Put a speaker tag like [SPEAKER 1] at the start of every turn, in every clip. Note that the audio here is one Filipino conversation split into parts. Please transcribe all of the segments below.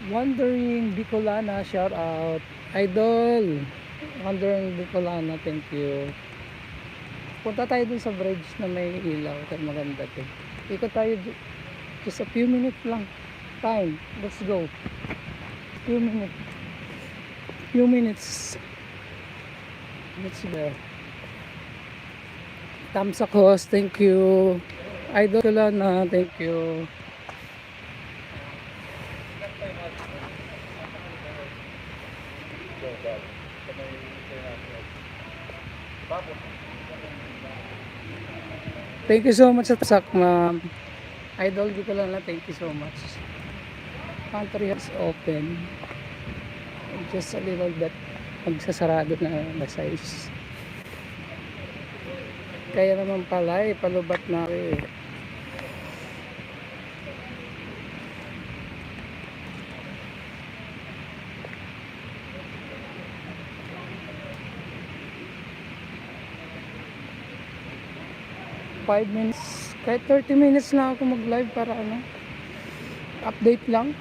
[SPEAKER 1] Wandering Bicolana, shout out. Idol. Wandering Bicolana, thank you. Punta tayo dun sa bridge na may ilaw. Kaya maganda to. Ikot tayo just a few minutes lang. Time. Let's go. Few minutes. Few minutes. Let's go. Tamsa host, thank you. Idol Bicolana, thank you. Thank you so much sa tasak, ma'am. Idol Bicolana, thank you so much. Pantry is open. Just a little bit magsasarado na size. Kaya naman pala palubat na ako 5 minutes, kahit 30 minutes na ako mag-live para update lang.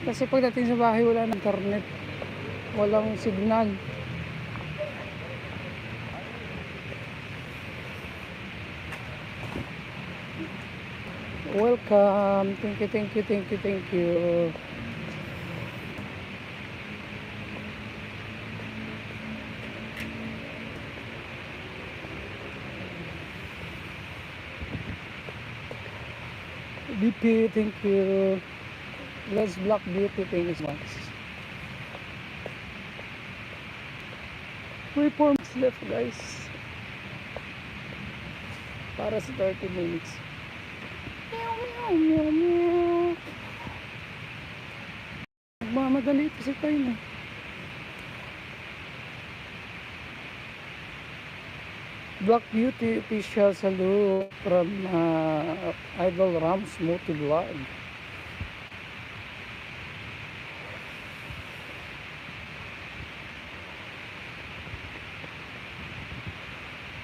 [SPEAKER 1] Kasi pagdating sa bahay wala ng internet, walang signal. Welcome, thank you. BP, thank you. Let's Black Beauty, thank you so much. 3 forms left, guys, para sa 30 minutes. Meow. Magmamadali kasi tayo na. Black Beauty official salute from Idol Rams Motovlog.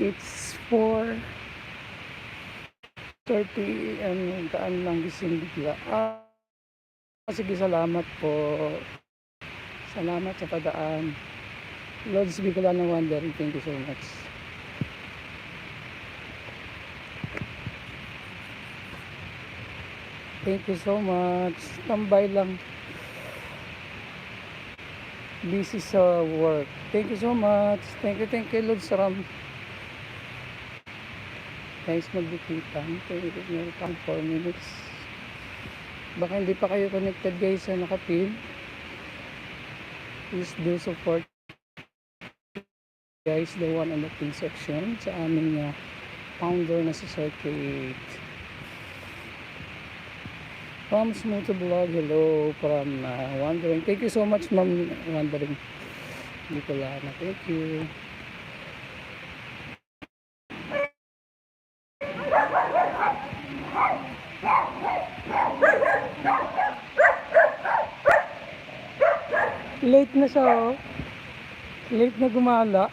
[SPEAKER 1] It's 4:30 and kaan lang gising bigla. Sige, salamat po. Salamat sa padaan. Lods Bicolana Wandering, thank you so much. Thank you so much. Tambay lang. Busy sa work. Thank you so much. Thank you Lods Ram. Guys, magbikitan. Thank you. 4 minutes. Baka hindi pa kayo connected, guys, sa nakapin. Please do support, guys, the one on the pin section sa aming founder na si Circuit. From Motovlog, hello from Wandering. Thank you so much, Ma'am Wandering Bicolana. Thank you. Late na siya, oh. Late na gumala.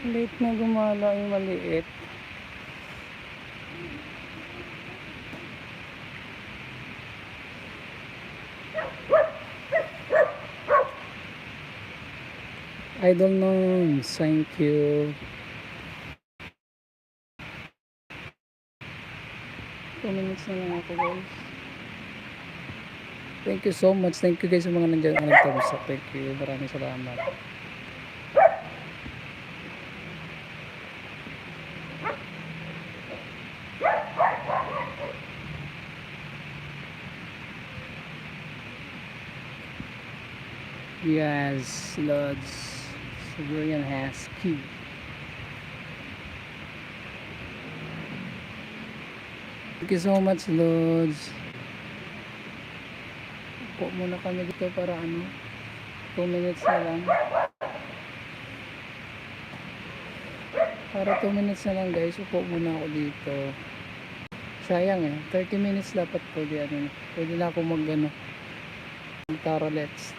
[SPEAKER 1] Late na gumala yung maliit. Idol noon, thank you. 2 minutes na lang ako, guys. Thank you so much. Thank you, guys, sa mga nandiyan na nag-thumbs up. Thank you. Maraming salamat. Yes, Lods. Siberian Husky. Thank you so much, Lods. Upo muna kami dito para 2 minutes na lang. Para 2 minutes na lang, guys. Upo muna ako dito. Sayang 30 minutes dapat pwede na ako mag tarolets.